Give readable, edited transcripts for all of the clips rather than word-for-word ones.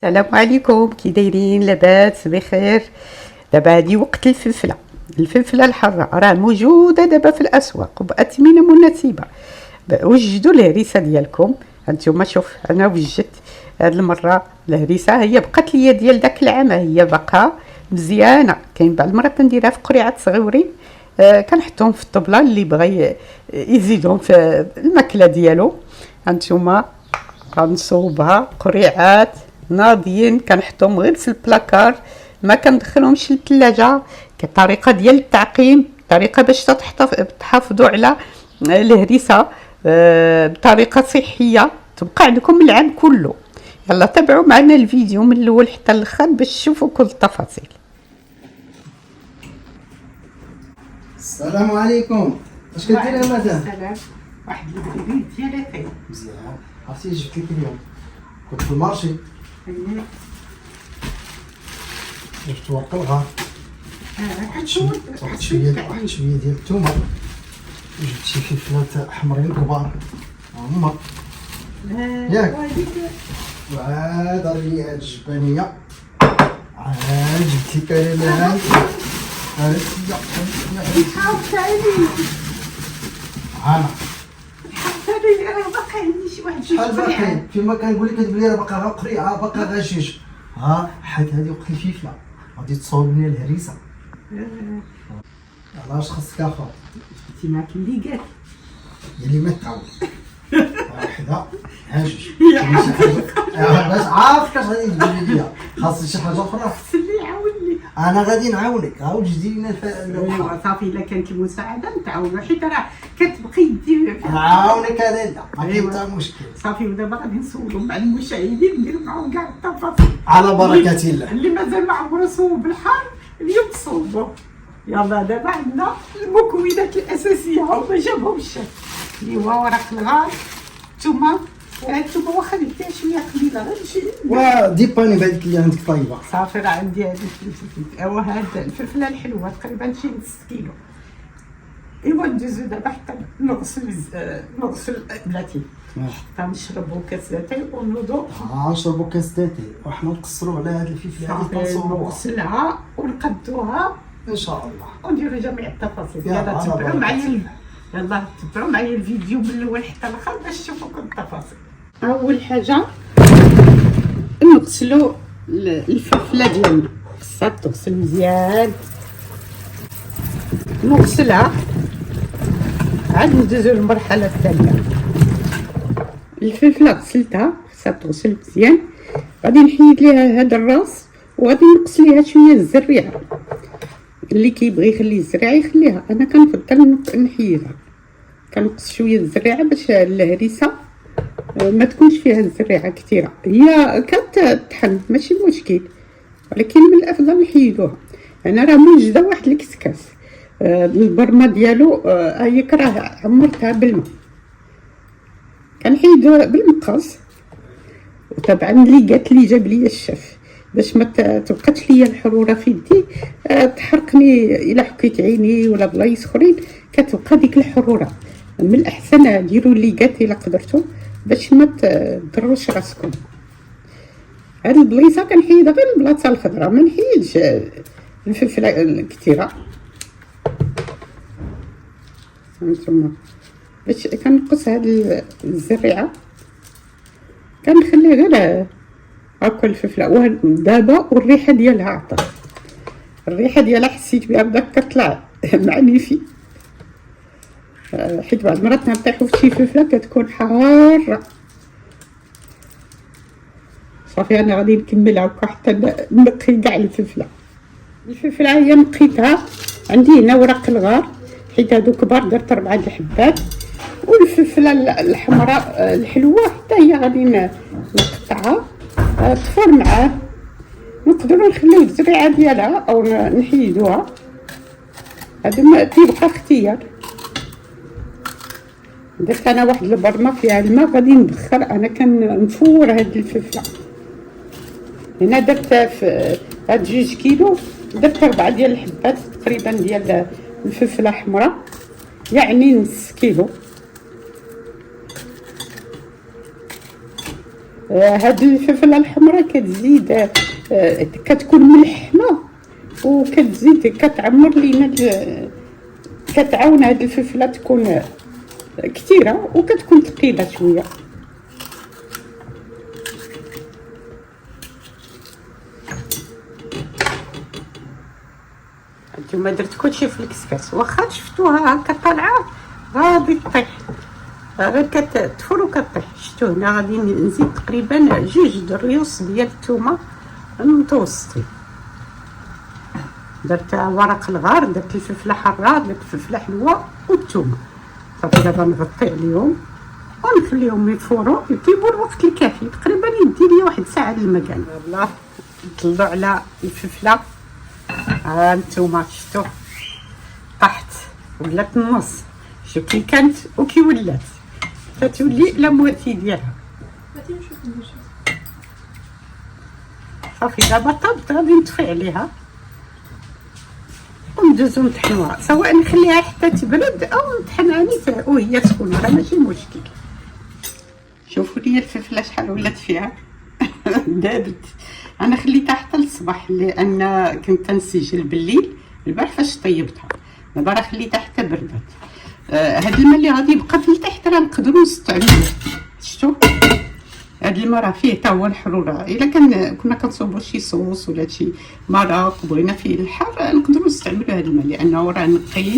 السلام عليكم، كي دايرين؟ لاباس بخير. دابا هادي وقت الفلفله الحاره راه موجوده دابا في الاسواق وباثمنه مناسبه. وجدوا الهريسه ديالكم. هانتوما شوف انا وجدت هاد المره الهريسه، هي بقات ليا ديال داك العام، هي باقا مزيانه. كاين بعض المرات كنديرها في قريعات صغيورين، كنحطهم في الطبله اللي بغى يزيدهم في الماكله ديالو. هانتوما غنصوبها قريعات ناضيين، كنحطهم غير في البلاكار، ما كندخلهمش للثلاجه. كطريقه ديال التعقيم، طريقه باش تحافظوا على الهريسه بطريقه صحيه تبقى عندكم العام كله. يلا تابعوا معنا الفيديو من الاول حتى الاخر باش تشوفوا كل التفاصيل. السلام عليكم. اش كديري يا مدام؟ السلام. واحد البريد ديالك مزيان. عرفتي جبت لك اليوم كنت في المارشي، جبت ورق الغار، واحد شويه ديال الثومه، وجبت شي فلفلات حمرين كبار هما ياك، وعاد راني هاد الجبانيه، عاد جبت لك انا هانا راه باقي عندي شي واحد شحال باقيين؟ كيما كنقول لك كتقول لي راه باقا غا قريعه، باقا غا جوج. ها حيت هادي وقت الفلفله غادي تصاوب لي الهريسه. علاش خاصك اخا؟ انت معاك اللي قال هي اللي ما تعاود واحده ها جوج باش عارفك اش غادي تقولي ليا. خاصك شي حاجه اخرى اللي عاوني. انا غادي نعاونك. عاود جدي لنا ايوا صافي، الا كانت المساعده نتعاونوا، حيت راه كتبقي دير. نعاونك انا لا ما كاين حتى مشكل. صافي، ودابا غادي نصوروا مع المشاهدين، نديروا معاهم كاع التفاصيل على بركه الله. اللي مازال ما عمرو صوب بالحار اليوم تصوبوا. يلا دابا عندنا المكونات الاساسيه هما جابهم الشيف، اللي هو ورق الغار، الثومه. الثومه واخا نديها شويه قليله غير شي وديباني بهذيك اللي عندك طيبه. صافي، راه عندي هذه الفلفل. ايوا هاد الفلفله الحلوه تقريبا شي نص كيلو. ايوا ندوزو دابا حتى نغسل بلاتي، حتى نشربو كاس داتاي ونوضو. نشربو كاس داتاي وحنا نقصروا على هاد الفلفله هادي، نغسلها ونقدوها ان شاء الله ونديرو جميع التفاصيل. يلا تبعوا معايا، يلا تبعوا معايا الفيديو من الاول حتى الاخر باش تشوفوا كل التفاصيل. اول حاجه نغسلوا الفلفله ديالنا، خصها تغسل مزيان. نغسلها عاد ندوزو للمرحله الثانيه. الفلفله غسلتها خصها تغسل مزيان، غادي نحيد ليها هذا الراس وغادي نقص ليها شويه الزريعه. اللي كيبغي يخلي الزريعه يخليها، انا كنفضل نحيدها، كنقص شويه الزريعه باش الهريسه ما تكونش فيها الزريعه كثيره. هي كتطحن ماشي مشكل، ولكن من الافضل نحيدوها. انا راه موجده واحد الكسكاس، البرمه ديالو هي راه عمرتها بالماء، كنحيدوها بالمقص. وطبعا اللي قالت لي جاب لي الشيف باش ما تبقاش ليا الحروره في يدي تحرقني الا حكيت عيني ولا بلايص اخرين كتبقى ديك الحروره. من الاحسن ديروا اللي قالت الا قدرتوا باش ما تضروش راسكم. هاد البليصه كنحيدها غير البلاصه الخضراء، ما نحيدش الفلفله الكثيره. هانتوما باش كنقص هاد الزريعه كنخليها غير هاكا الفلفله. دابا والريحه ديالها عطات، الريحه ديالها حسيت بها بدات كطلع مع نيفي، حيت بعض المرات نطيحو في شي فلفله كتكون حاره. صافي انا غادي نكمل هاكا حتى نقي كاع الفلفله هي نقيتها. عندي هنا ورق الغار حيت هادو كبار، درت 4 الحبات. والفلفله الحمراء الحلوه حتى هي غادي نقطعها تفور معاه. نقدروا نخليو الزريعه ديالها او نحيدوها، هذا ما تيبقى اختيار. درت انا واحد البرمه فيها الماء غادي نبخر، انا كنفور هاد الفلفله. هنا درت في هاد 2 كيلو، درت 4 ديال الحبات تقريبا ديال الفلفله حمراء، يعني نص كيلو. هاد الفلفله الحمراء كتزيد كتكون ملحمه وكتزيد كتعمر لينا كتعاون هاد الفلفله تكون كثيره وكتكون ثقيله شويه. نتوما درت كلشي في الكسكاس، واخا شفتوها هكا طالعه غادي تطيح، غير كتدفر وكطيح. شفتو هنا غادي نزيد تقريبا 2 دريوس ديال الثومه متوسطين. درت ورق الغار، درت الفلفله حاره، درت الفلفله حلوه والثومه. صافي دابا نغطي عليهم ونخليهم يفوروا يطيبوا الوقت الكافي، تقريبا يدي لي 1 ساعه المكان. يلاه نطلعوا على الفلفله. ها نتوما شفتو طاحت ولات النص، شوف كي كانت وكي ولات، فتولي لا مواتي ديالها. صافي دابا طابت، غادي نطفي عليها وندوزو نطحنوها، سواء نخليها حتى تبرد او نطحنها نيت وهي سخونه، راه ماشي مشكل. شوفوا لي الفلفله شحال ولات فيها دابت. انا خليتها حتى للصباح لان كنت نسجل بالليل البارح فاش طيبتها، دابا راه خليتها حتى بردات. هاد الماء اللي غادي يبقى في التحت راه نقدروا نستعملوه. شفتوا هاد الماء راه فيه حتى هو الحروره، الا كنا كنصوبوا شي صوص ولا شي مرق بغينا فيه الحار نقدروا نستعملوا هاد الماء لانه راه نقي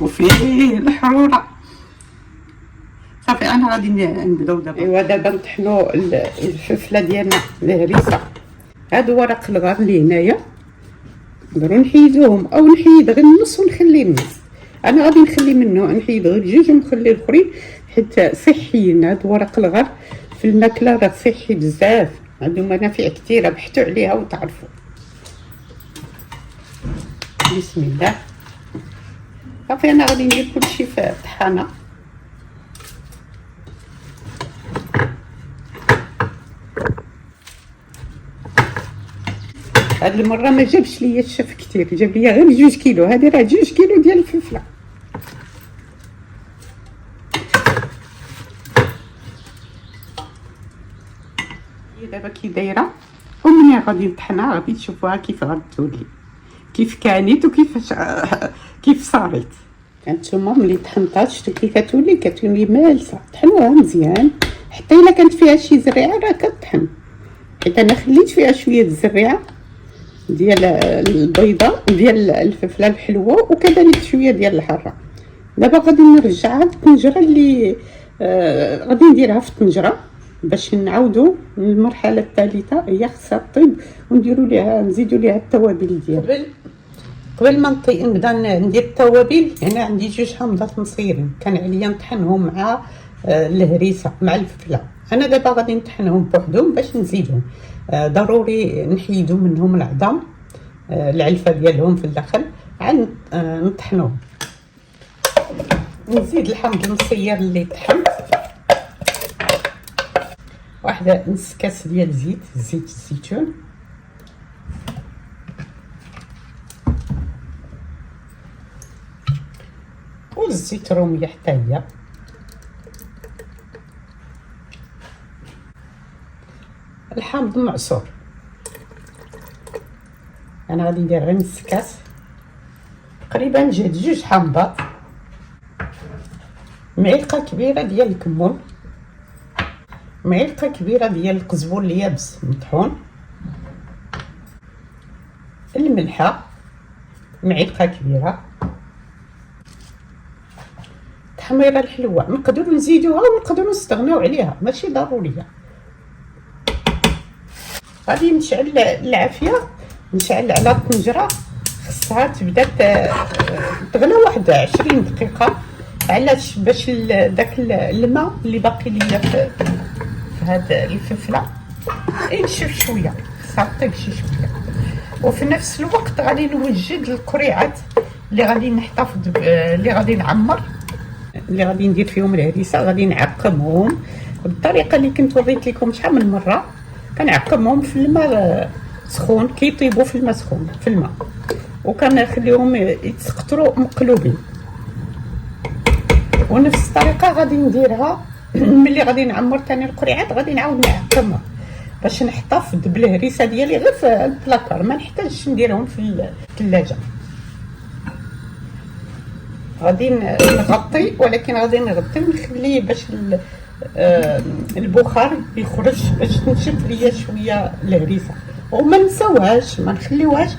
وفيه الحروره. صافي انا غادي نبداو دابا. ايوا دابا نطحنوا الفلفله ديالنا الهريسه. هادو ورق الغار اللي هنايا نقدروا نحيدوهم او نحيد غير النص ونخلي النص. انا غادي نخلي منه نحيد غير 2 ونخلي الاخرين حيت صحيين. هاد ورق الغار في الماكله راه صحي بزاف، عنده منافع كثيره، بحثوا عليها وتعرفوا. بسم الله. صافي انا غادي ندير كلشي في الطحانه. هاد المره ما جابش ليا الشف كثير، جاب ليا غير 2 كيلو. هذه راه 2 كيلو ديال الفلفله. هي دابا كي دايره ومنين غادي نطحنها غادي تشوفوها كيف غتولي، كيف كانت وكيفاش كيف صارت. هانتوما ملي طحنتها شفتوا كي كتولي مالسه. طحنوها مزيان حتى الا كانت فيها شي زريعه راه كطحن، حيت انا خليت فيها شويه الزريعه ديال البيضه ديال الفلفله الحلوه وكذلك شويه ديال الحاره. دابا غادي نرجعها للطنجره اللي غادي نديرها في الطنجره باش نعاودوا المرحله الثالثه. هي خصها طيب ونديروا ليها نزيدوا ليها التوابل ديالها. قبل ما نبدا ندير التوابل هنا عندي 2 حامضات مصيرين كان عليا نطحنهم مع الهريسه مع الفلفله. انا دابا غادي نطحنهم بوحدهم باش نزيدهم. ضروري نحيدوا منهم العظام العلفه ديالهم في الداخل عاد نطحنوهم. نزيد الحامض المصير اللي طحنت، واحده نص كاس ديال زيت الزيتون، والزيت الروميه حتى هي، الحامض المعصور. انا غادي ندير غير نص كاس تقريبا، جهد 2 حامضات، معلقه كبيره ديال الكمون، معلقه كبيره ديال القزبر اليابس مطحون، الملحه معلقه كبيره، التحميره الحلوه نقدروا نزيدوها ونقدروا نستغناو عليها ماشي ضروريه. غادي نشعل العافيه، نشعل على الطنجره، خصها تبدا تغلى واحد 20 دقيقه. علاش؟ باش داك الماء اللي باقي ليا في هاد الفلفله ينشف شويه، خصها طيب شي شويه. وفي نفس الوقت غادي نوجد القريعات اللي غادي نحتفظ اللي غادي نعمر، اللي غادي ندير فيهم الهريسه. غادي نعقمهم بالطريقه اللي كنت وريت لكم شحال من مره. كنعقمهم في الماء سخون، كيطيبوا في الماء سخون في الماء، وكنخليهم يتسقطروا مقلوبين. ونفس الطريقه غادي نديرها ملي غادي نعمر ثاني القريعات غادي نعاود نعقمها باش نحتفظ بالهريسه ديالي غير في البلاكار، ما نحتاجش نديرهم في الثلاجه. غادي نغطي، ولكن غادي نغطي ونخليه باش البخار يخرج باش تنشف ليا شويه الهريسه. وما نساوهاش، ما نخليوهاش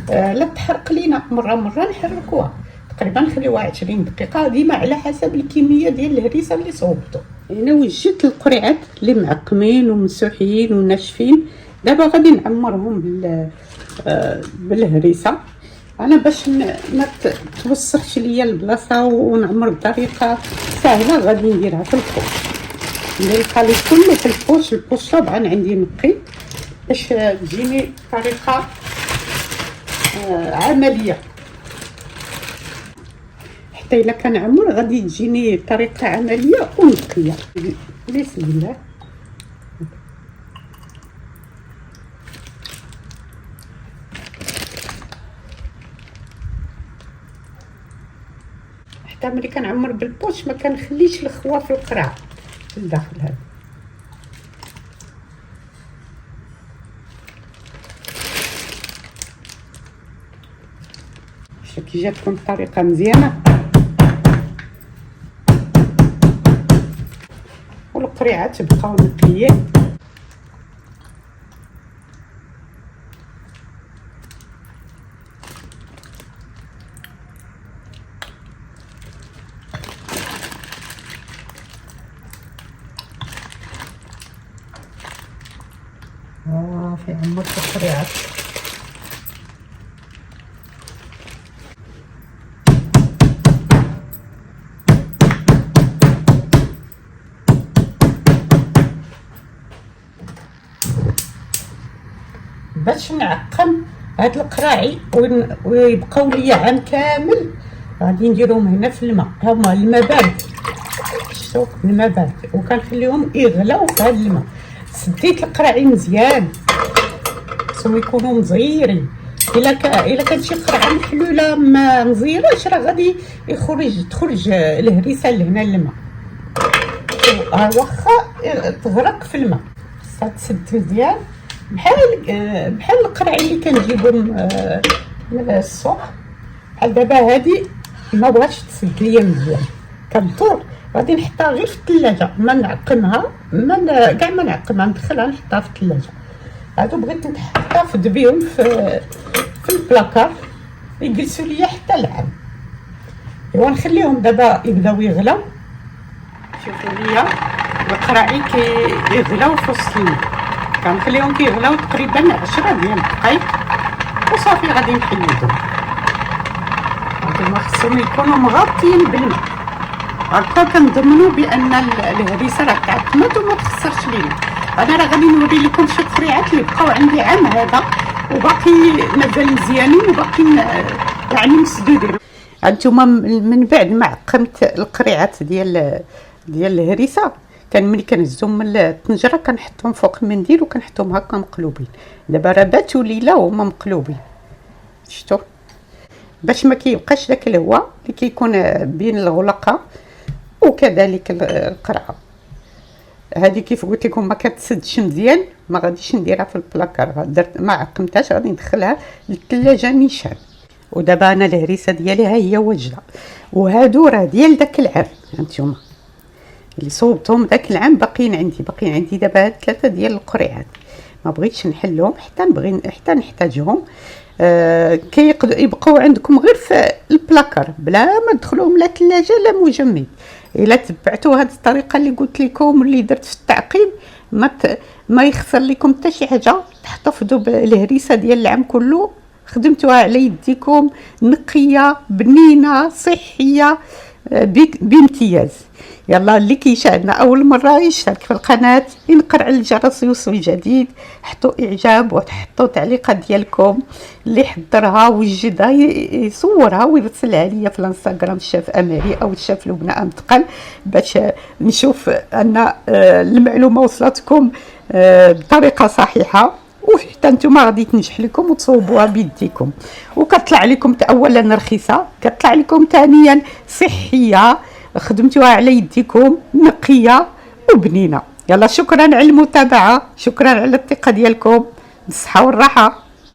لا تحرق لينا، مره نحركوها تقريبا، نخليوها 20 دقيقه ديما على حسب الكميه ديال الهريسه اللي صوبتو. هنا وجدت القريعات اللي معقمين ومسوحين وناشفين. دابا غادي نعمرهم بالهريسه. انا باش ما توسخش ليا البلاصه ونعمر بطريقه سهله غادي نديرها في الفوش، ندير الخليط كله في الفوش. الفوش طبعا عندي نقي باش تجيني طريقه عمليه، حتى الا كنعمر غادي تجيني طريقه عمليه ونقيه. بسم الله. حتى ملي كنعمر بالبوش ما كنخليش الخوا في القرع في الداخل هذا. شوف كي جاتكم الطريقه مزيانه، والقريعات تبقاو نقيين. في عمرت القريعات. باش نعقم هاد القراعي ويبقاو ليا عام كامل، غادي نديرهم هنا في الماء. هما الماء بارد، شوف الماء بارد، وكنخليهم يغلاو في هاد الماء. سديت القراعي مزيان خصهم يكونوا مزيرين. الا كانت شي قرعه محلوله ما مزيراش راه غادي تخرج الهريسه لهنا الماء، واخا تغرق في الماء. خصها تسد مزيان بحال القرعي اللي كنجيبهم من السوق. بحال دابا هادي ما بغاتش تسد ليا مزيان، كدور غادي نحطها غير في الثلاجه، ما نعقمها، كاع ما نعقمها، ندخلها نحطها في الثلاجه. هادو بغيت نحتفظ بهم في البلاكار يجلسوا ليا حتى العام. ايوا نخليهم دابا يبداو يغلاو. شوفوا ليا القراعي كيغلاو في وسط الماء، كنخليهم كيغلاو تقريبا 10 ديال الدقائق وصافي غادي نحيدهم. هادوما خصهم يكونوا مغطيين بالماء، هكا كنضمنوا بان الهريسه راه تعقمت وما تخسرش لينا. انا راه غادي نوري لكم شي قريعات اللي بقاو عندي عام هذا وباقي مازال مزيانين وباقيين يعني مسدودين. هانتوما من بعد ما عقمت القريعات ديال الهريسه، كان ملي كنهزهم من الطنجره كنحطهم فوق المنديل وكنحطهم هكا مقلوبين. دابا راه باتوا ليله وهما مقلوبين، شفتوا، باش ما كيبقاش داك الهواء اللي كيكون بين الغلقه وكذلك القرعه. هذه كيف قلت لكم ما كتسدش مزيان، ما غاديش نديرها في البلاكار، درت ما عقمتهاش، غادي ندخلها للثلاجه نيشان. ودابا انا الهريسه ديالي ها هي واجده، وهادو راه ديال داك العام. هانتوما اللي صوبتهم داك العام باقيين عندي دابا هاد 3 ديال القريعات، ما بغيتش نحلهم حتى نحتاجهم. يبقاو عندكم غير في البلاكار بلا ما تدخلوهم لا ثلاجه لا مجمد. الا تبعتوا هذه الطريقه اللي قلت لكم اللي درت في التعقيم ما يخسر لكم حتى شي حاجه، تحتفظوا بالهريسه ديال العام كله، خدمتوها على يديكم، نقيه بنينه صحيه بامتياز. يلا اللي كيشاهدنا اول مره يشترك في القناه، ينقر على الجرس يوصل الجديد، حطوا اعجاب وتحطوا تعليقات ديالكم. اللي حضرها وجدها يصورها ويرسلها ليا في الانستغرام الشاف امالي او الشاف لبنى امتقل، باش نشوف ان المعلومه وصلتكم بطريقه صحيحه، وحتى نتوما غادي تنجح لكم وتصوبوها بيديكم، وكتطلع لكم اولا رخيصه، كتطلع لكم ثانيا صحيه، خدمتوها على يديكم، نقيه وبنينه. يلا شكرا على المتابعه، شكرا على الثقه ديالكم، بالصحه والراحه.